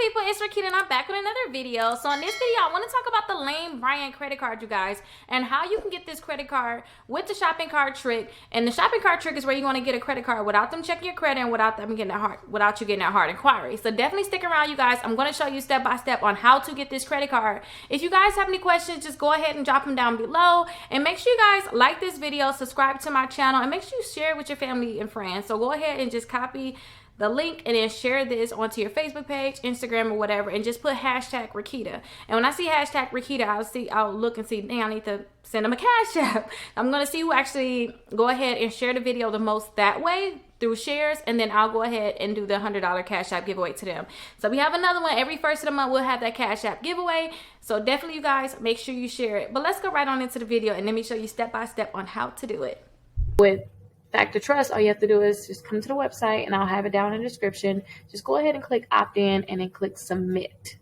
people, it's Rickita and I'm back with another video. So in this video, I want to talk about the lame Bryant credit card, you guys, and how you can get this credit card with the shopping cart trick. And the shopping cart trick is where you want to get a credit card without them checking your credit and without you getting that hard inquiry. So definitely stick around, you guys. I'm going to show you step by step on how to get this credit card. If you guys have any questions, just go ahead and drop them down below. And make sure you guys like this video, subscribe to my channel, and make sure you share it with your family and friends. So go ahead and just copy the link and then share this onto your Facebook page, Instagram, or whatever, and just put hashtag Rickita. And when I see hashtag Rickita, I'll look and see, dang, I need to send them a cash app. I'm gonna see who actually go ahead and share the video the most that way through shares, and then I'll go ahead and do the $100 cash app giveaway to them. So we have another one every first of the month. We'll have that cash app giveaway. So definitely, you guys, make sure you share it. But let's go right on into the video and let me show you step by step on how to do it. With Factor Trust, all you have to do is just come to the website, and I'll have it down in the description. Just go ahead and click opt in and then click submit.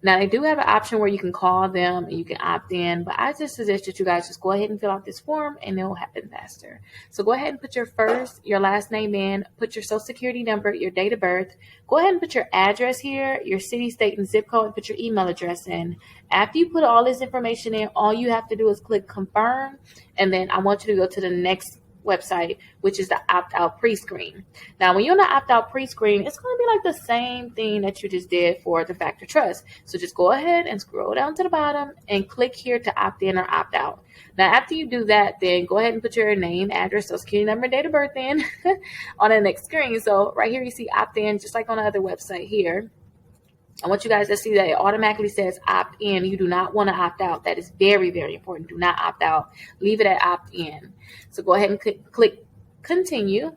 Now, they do have an option where you can call them and you can opt in, but I just suggest that you guys just go ahead and fill out this form and it will happen faster. So go ahead and put your first, your last name in, put your social security number, your date of birth. Go ahead and put your address here, your city, state, and zip code, and put your email address in. After you put all this information in, all you have to do is click confirm, and then I want you to go to the next website, which is the opt-out pre-screen. Now, when you're on the opt-out pre-screen, it's going to be like the same thing that you just did for the Factor Trust. So just go ahead and scroll down to the bottom and click here to opt in or opt out. Now, after you do that, then go ahead and put your name, address, social security number, date of birth in on the next screen. So right here, you see opt in, just like on the other website here. I want you guys to see that it automatically says opt in. You do not want to opt out. That is very, very important. Do not opt out. Leave it at opt in. So go ahead and click continue.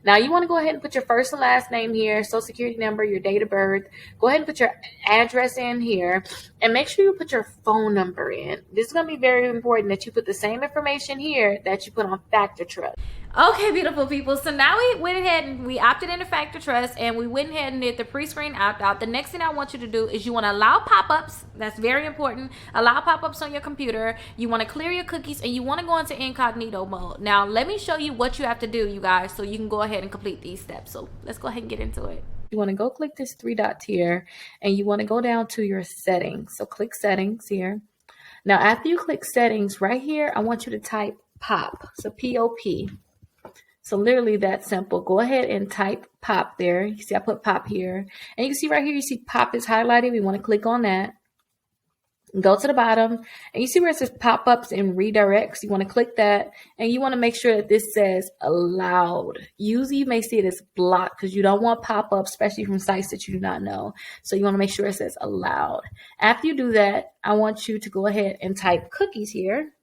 Now you want to go ahead and put your first and last name here, social security number, your date of birth. Go ahead and put your address in here, and make sure you put your phone number in. This is going to be very important that you put the same information here that you put on Factor Trust. Okay, beautiful people. So now we went ahead and we opted into Factor Trust, and we went ahead and did the pre-screen opt-out. The next thing I want you to do is you want to allow pop-ups. That's very important. Allow pop-ups on your computer. You want to clear your cookies, and you want to go into incognito mode. Now, let me show you what you have to do, you guys, so you can go ahead and complete these steps. So let's go ahead and get into it. You want to go click this three dots here, and you want to go down to your settings. So click settings here. Now, after you click settings right here, I want you to type POP. So P-O-P. So literally that simple. Go ahead and type POP there. You see I put POP here. And you can see right here, you see POP is highlighted. We want to click on that. Go to the bottom. And you see where it says pop-ups and redirects. You want to click that. And you want to make sure that this says allowed. Usually you may see it as blocked because you don't want pop-ups, especially from sites that you do not know. So you want to make sure it says allowed. After you do that, I want you to go ahead and type cookies here.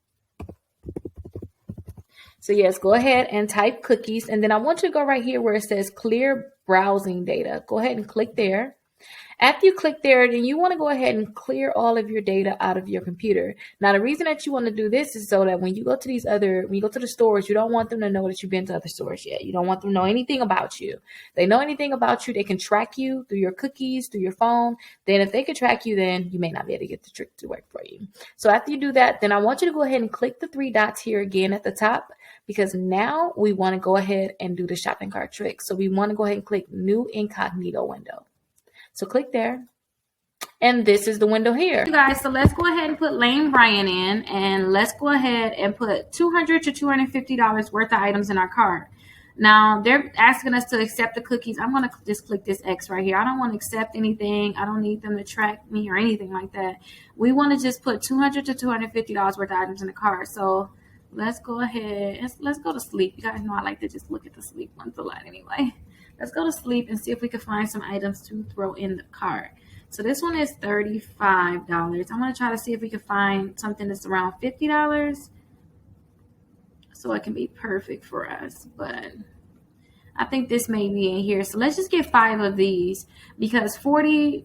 So yes, go ahead and type cookies. And then I want you to go right here where it says clear browsing data. Go ahead and click there. After you click there, then you want to go ahead and clear all of your data out of your computer. Now, the reason that you want to do this is so that when you go to when you go to the stores, you don't want them to know that you've been to other stores yet. You don't want them to know anything about you. They know anything about you, they can track you through your cookies, through your phone. Then if they can track you, then you may not be able to get the trick to work for you. So after you do that, then I want you to go ahead and click the three dots here again at the top, because now we want to go ahead and do the shopping cart trick. So we want to go ahead and click new incognito window. So click there, and this is the window here. You guys, so let's go ahead and put lame Bryant in, and let's go ahead and put $200 to $250 worth of items in our cart. Now, they're asking us to accept the cookies. I'm going to just click this X right here. I don't want to accept anything. I don't need them to track me or anything like that. We want to just put $200 to $250 worth of items in the cart. So let's go ahead. Let's go to sleep. You guys know I like to just look at the sleep ones a lot anyway. Let's go to sleep and see if we can find some items to throw in the cart. So this one is $35. I'm going to try to see if we can find something that's around $50 so it can be perfect for us. But I think this may be in here. So let's just get 5 of these, because 40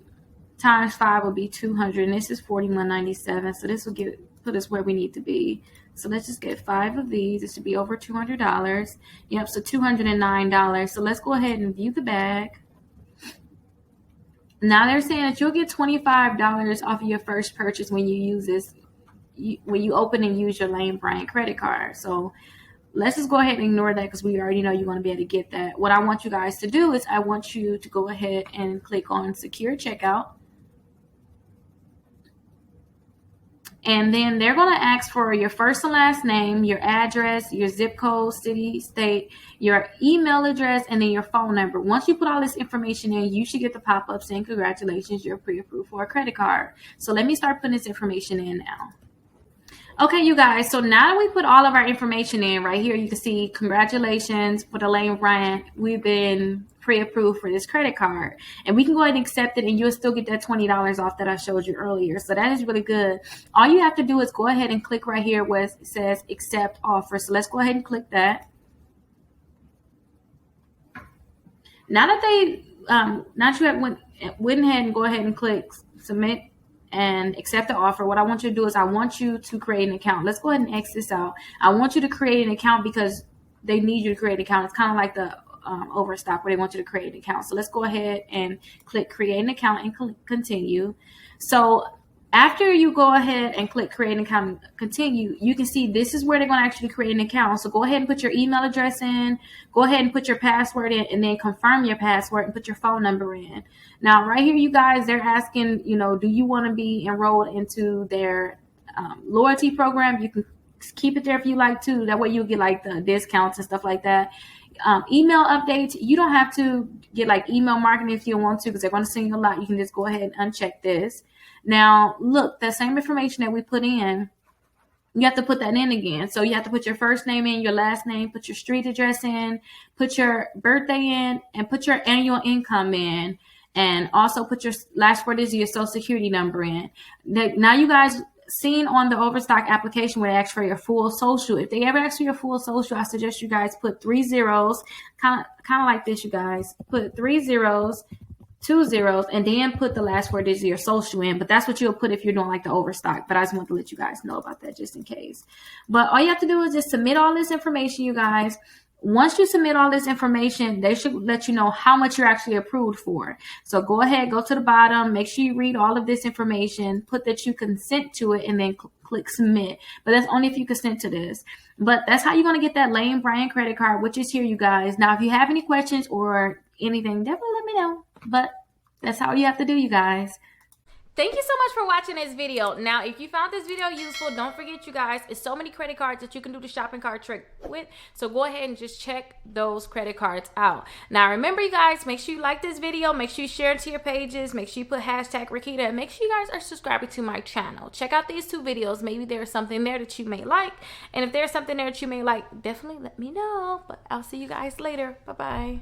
times 5 will be 200, and this is $41.97. So this will put us where we need to be. So let's just get 5 of these. It should be over $200. Yep, so $209. So let's go ahead and view the bag. Now they're saying that you'll get $25 off of your first purchase when you use this, when you open and use your lame Bryant credit card. So let's just go ahead and ignore that because we already know you're going to be able to get that. What I want you guys to do is I want you to go ahead and click on secure checkout. And then they're going to ask for your first and last name, your address, your zip code, city, state, your email address, and then your phone number. Once you put all this information in, you should get the pop-up saying, congratulations, you're pre-approved for a credit card. So let me start putting this information in now. Okay, you guys, so now that we put all of our information in right here, you can see congratulations for the Lane Bryant. We've been pre-approved for this credit card, and we can go ahead and accept it, and you'll still get that $20 off that I showed you earlier. So that is really good. All you have to do is go ahead and click right here where it says accept offer. So let's go ahead and click that. Now that they you have went ahead and go ahead and click submit and accept the offer, what I want you to do is I want you to create an account. Let's go ahead and X this out. I want you to create an account because they need you to create an account. It's kind of like the Overstock where they want you to create an account. So let's go ahead and click create an account and continue. So after you go ahead and click create an account and continue, you can see this is where they're going to actually create an account. So go ahead and put your email address in, go ahead and put your password in, and then confirm your password and put your phone number in. Now, right here, you guys, they're asking, do you want to be enrolled into their loyalty program? You can keep it there if you like to. That way you'll get like the discounts and stuff like that. Email updates, you don't have to get like email marketing if you don't want to because they're going to send you a lot. You can just go ahead and uncheck this. Now, look, that same information that we put in, you have to put that in again. So you have to put your first name in, your last name, put your street address in, put your birthday in, and put your annual income in, and also put your last 4 digits of your social security number in. Now you guys seen on the Overstock application where they ask for your full social. If they ever ask for your full social, I suggest you guys put 3 zeros, kind of like this, you guys. Put 3 zeros, 2 zeros, and then put the last 4 digits of your social in. But that's what you'll put if you're doing like the Overstock. But I just want to let you guys know about that just in case. But all you have to do is just submit all this information, you guys. Once you submit all this information, they should let you know how much you're actually approved for. So go ahead, go to the bottom, make sure you read all of this information, put that you consent to it, and then click submit. But that's only if you consent to this. But that's how you're going to get that Lane Bryant credit card, which is here, you guys. Now, if you have any questions or anything, definitely let me know. But that's how you have to do, you guys. Thank you so much for watching this video. Now, if you found this video useful, don't forget, you guys, it's so many credit cards that you can do the shopping cart trick with. So go ahead and just check those credit cards out. Now, remember, you guys, make sure you like this video. Make sure you share it to your pages. Make sure you put hashtag Rickita. And make sure you guys are subscribing to my channel. Check out these 2 videos. Maybe there's something there that you may like. And if there's something there that you may like, definitely let me know. But I'll see you guys later. Bye-bye.